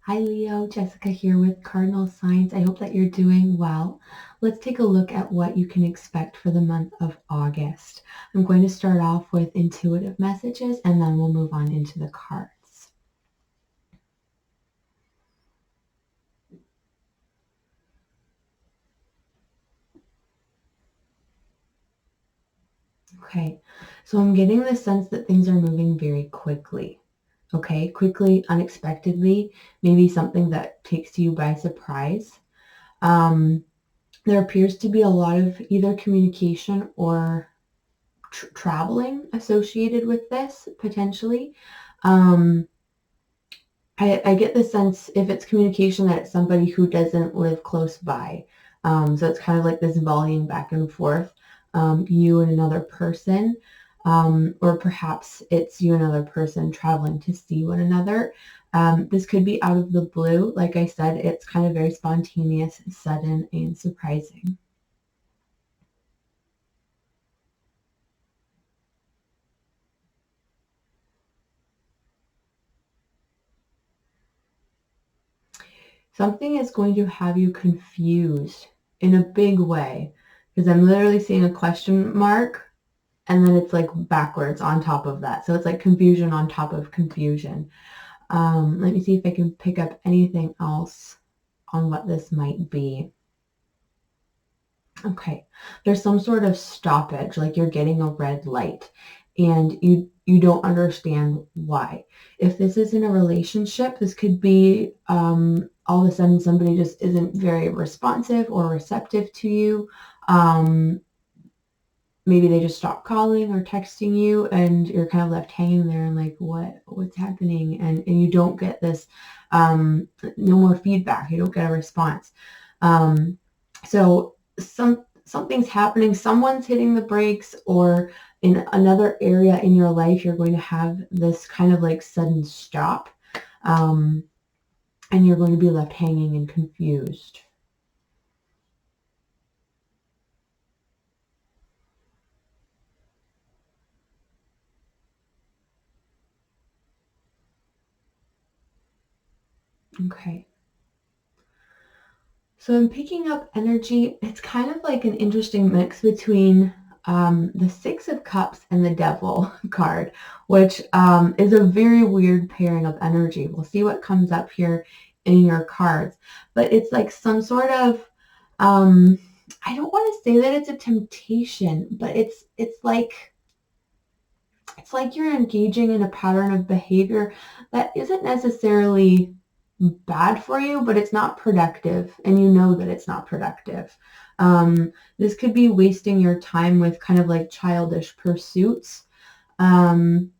Hi Leo, Jessica here with Cardinal Signs. I hope that you're doing well. Let's take a look at what you can expect for the month of August. I'm going to start off with intuitive messages and then we'll move on into the cards. Okay, so I'm getting the sense that things are moving very quickly. Okay, quickly, unexpectedly, maybe something that takes you by surprise. There appears to be a lot of either communication or traveling associated with this potentially. Um, I get the sense if it's communication that it's somebody who doesn't live close by. So it's kind of like this volleying back and forth, you and another person, or perhaps it's you and another person traveling to see one another. This could be out of the blue. Like I said, it's kind of very spontaneous, sudden, and surprising. Something is going to have you confused in a big way because I'm literally seeing a question mark and then it's like backwards on top of that. So it's like confusion on top of confusion. Let me see if I can pick up anything else on what this might be. Okay, there's some sort of stoppage, like you're getting a red light and you don't understand why. If this is in a relationship, this could be all of a sudden somebody just isn't very responsive or receptive to you. Maybe they just stop calling or texting you and you're kind of left hanging there and like what's happening, and you don't get this no more feedback, you don't get a response. So something's happening, someone's hitting the brakes, or in another area in your life you're going to have this kind of like sudden stop, and you're going to be left hanging and confused. Okay. So I'm picking up energy. It's kind of like an interesting mix between the Six of Cups and the Devil card, which is a very weird pairing of energy. We'll see what comes up here in your cards. But it's like some sort of, I don't want to say that it's a temptation, but it's like you're engaging in a pattern of behavior that isn't necessarily bad for you, but it's not productive, and you know that it's not productive. This could be wasting your time with kind of like childish pursuits. Um,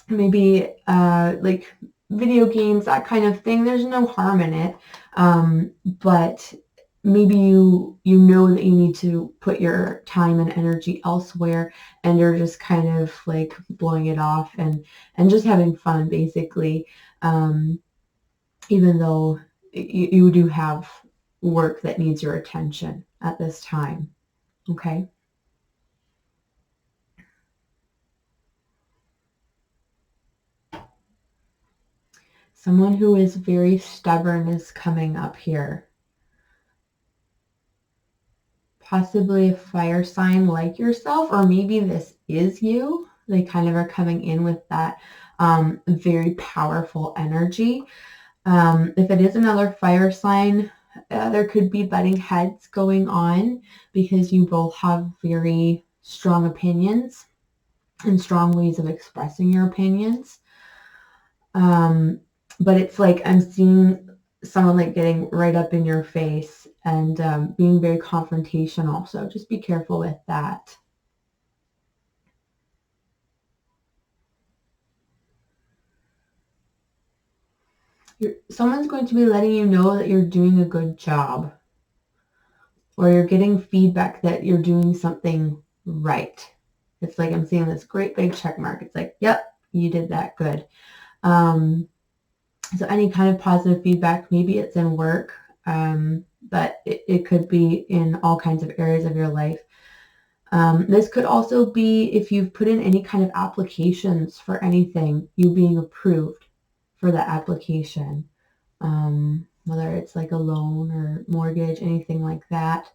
Maybe like video games, that kind of thing. There's no harm in it, but maybe you know that you need to put your time and energy elsewhere, and you're just kind of like blowing it off and just having fun, basically. Even though you do have work that needs your attention at this time. Okay. Someone who is very stubborn is coming up here. Possibly a fire sign like yourself, or maybe this is you. They kind of are coming in with that very powerful energy. If it is another fire sign, there could be butting heads going on because you both have very strong opinions and strong ways of expressing your opinions. But it's like I'm seeing someone like getting right up in your face and being very confrontational. So just be careful with that. Someone's going to be letting you know that you're doing a good job, or you're getting feedback that you're doing something right. It's like I'm seeing this great big check mark. It's like, yep, you did that good. So any kind of positive feedback, maybe it's in work, but it could be in all kinds of areas of your life. This could also be if you've put in any kind of applications for anything, you being approved for the application. Whether it's like a loan or mortgage, anything like that.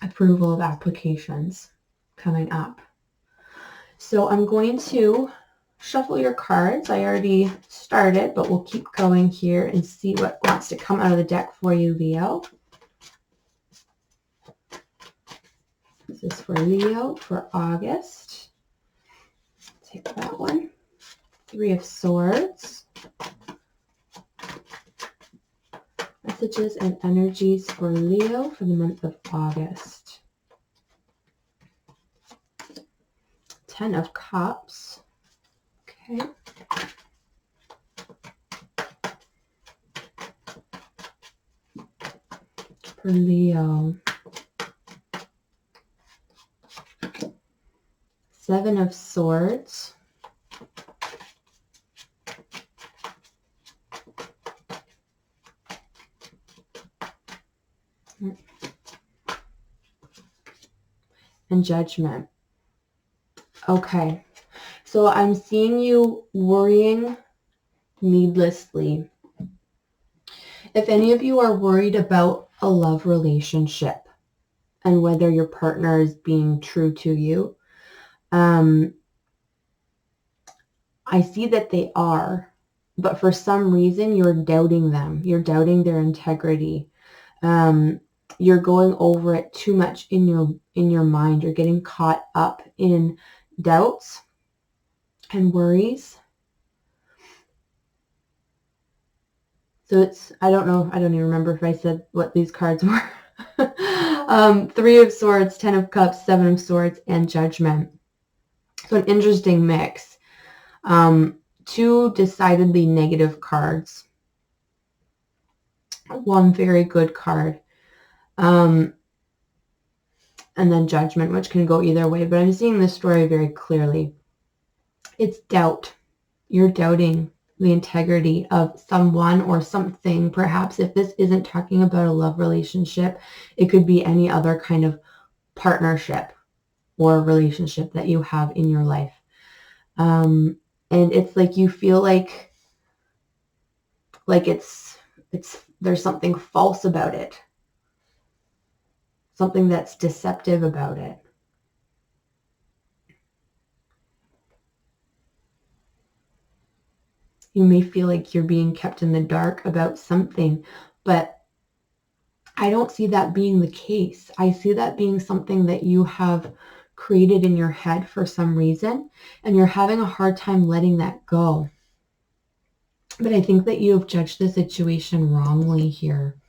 Approval of applications coming up. So I'm going to shuffle your cards. I already started, but we'll keep going here and see what wants to come out of the deck for you, Leo. This is for Leo for August. Take that one. 3 of Swords. Messages and energies for Leo for the month of August. 10 of Cups. Okay. For Leo. 7 of Swords. And Judgment. Okay, so I'm seeing you worrying needlessly. If any of you are worried about a love relationship and whether your partner is being true to you, I see that they are, but for some reason you're doubting them. You're doubting their integrity. You're going over it too much in your mind. You're getting caught up in doubts and worries. So it's, I don't know, I don't even remember if I said what these cards were. 3 of Swords, 10 of Cups, 7 of Swords, and Judgment. So an interesting mix. 2 decidedly negative cards. 1 very good card. And then Judgment, which can go either way. But I'm seeing this story very clearly. It's doubt. You're doubting the integrity of someone or something. Perhaps if this isn't talking about a love relationship, it could be any other kind of partnership or relationship that you have in your life. And it's like you feel like it's there's something false about it. Something that's deceptive about it. You may feel like you're being kept in the dark about something, but I don't see that being the case. I see that being something that you have created in your head for some reason, and you're having a hard time letting that go. But I think that you have judged the situation wrongly here,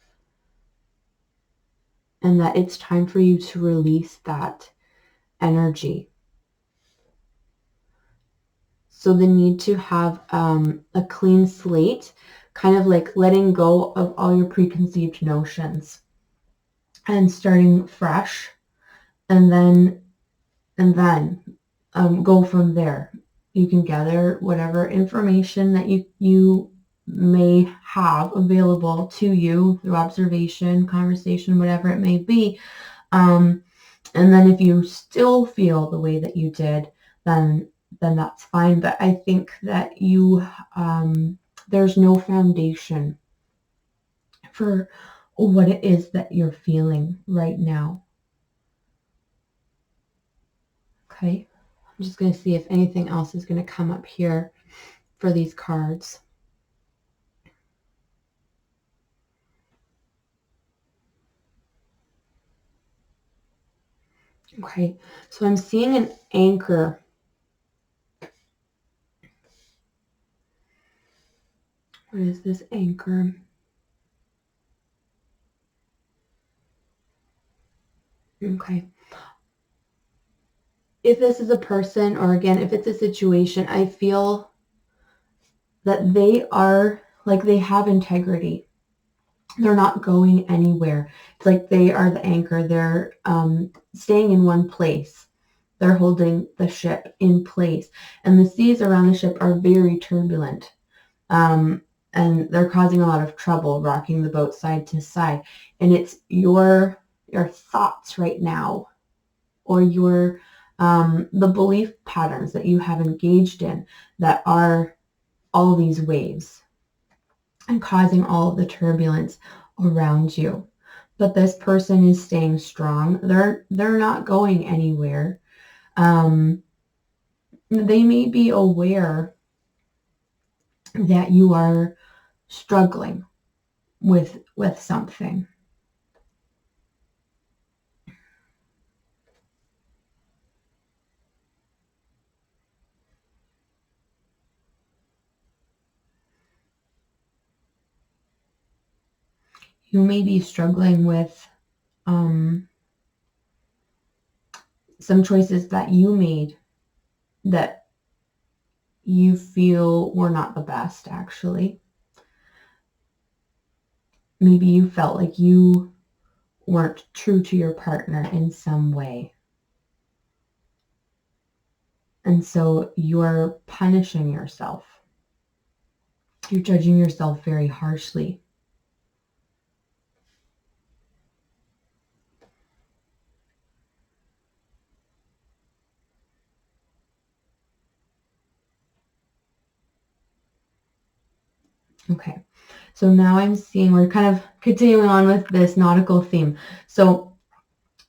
and that it's time for you to release that energy. So the need to have a clean slate, kind of like letting go of all your preconceived notions and starting fresh, and then go from there. You can gather whatever information that you may have available to you through observation, conversation, whatever it may be. And then if you still feel the way that you did, then that's fine. But I think that you, there's no foundation for what it is that you're feeling right now. Okay, I'm just going to see if anything else is going to come up here for these cards. Okay, so I'm seeing an anchor. What is this anchor? Okay. If this is a person, or again, if it's a situation, I feel that they are, like, they have integrity. They're not going anywhere. It's like they are the anchor. They're staying in one place. They're holding the ship in place. And the seas around the ship are very turbulent. And they're causing a lot of trouble, rocking the boat side to side. And it's your thoughts right now, or your the belief patterns that you have engaged in that are all these waves and causing all of the turbulence around you. But this person is staying strong. They're not going anywhere. They may be aware that you are struggling with something. You may be struggling with some choices that you made that you feel were not the best, actually. Maybe you felt like you weren't true to your partner in some way. And so you're punishing yourself. You're judging yourself very harshly. Okay, so now I'm seeing we're kind of continuing on with this nautical theme. So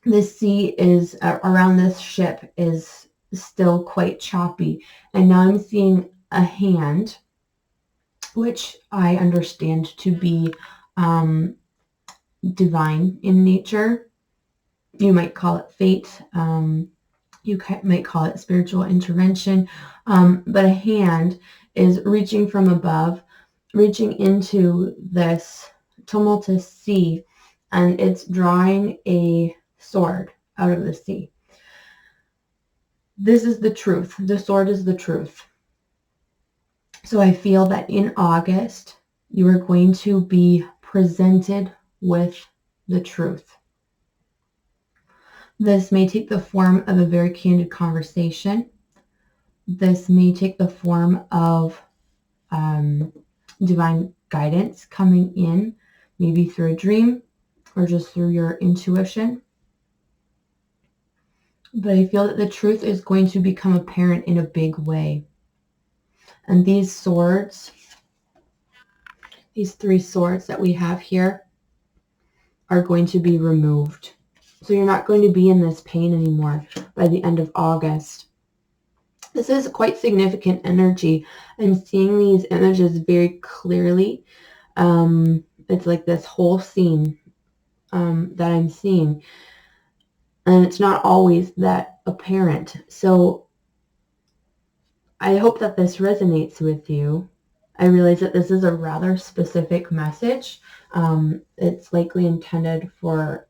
this sea is around this ship is still quite choppy. And now I'm seeing a hand, which I understand to be divine in nature. You might call it fate. You might call it spiritual intervention. But a hand is reaching from above, reaching into this tumultuous sea, and it's drawing a sword out of the sea. This is the truth. The sword is the truth. So I feel that in August, you are going to be presented with the truth. This may take the form of a very candid conversation. This may take the form of divine guidance coming in, maybe through a dream or just through your intuition. But I feel that the truth is going to become apparent in a big way. And these swords, these 3 swords that we have here, are going to be removed. So you're not going to be in this pain anymore by the end of August. This is quite significant energy. I'm seeing these images very clearly. It's like this whole scene that I'm seeing. And it's not always that apparent. So I hope that this resonates with you. I realize that this is a rather specific message. It's likely intended for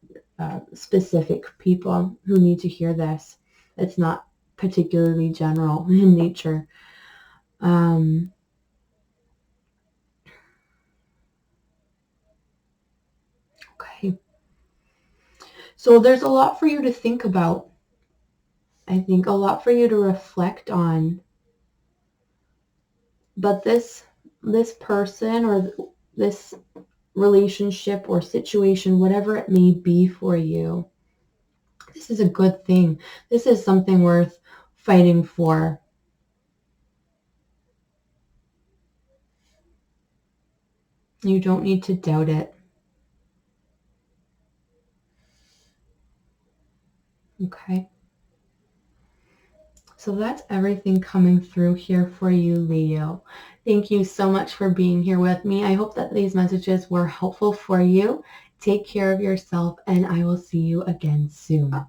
specific people who need to hear this. It's not particularly general in nature. Okay. So there's a lot for you to think about. I think a lot for you to reflect on. But this person or this relationship or situation, whatever it may be for you, this is a good thing. This is something worth fighting for. You don't need to doubt it. Okay. So that's everything coming through here for you, Leo. Thank you so much for being here with me. I hope that these messages were helpful for you. Take care of yourself, and I will see you again soon.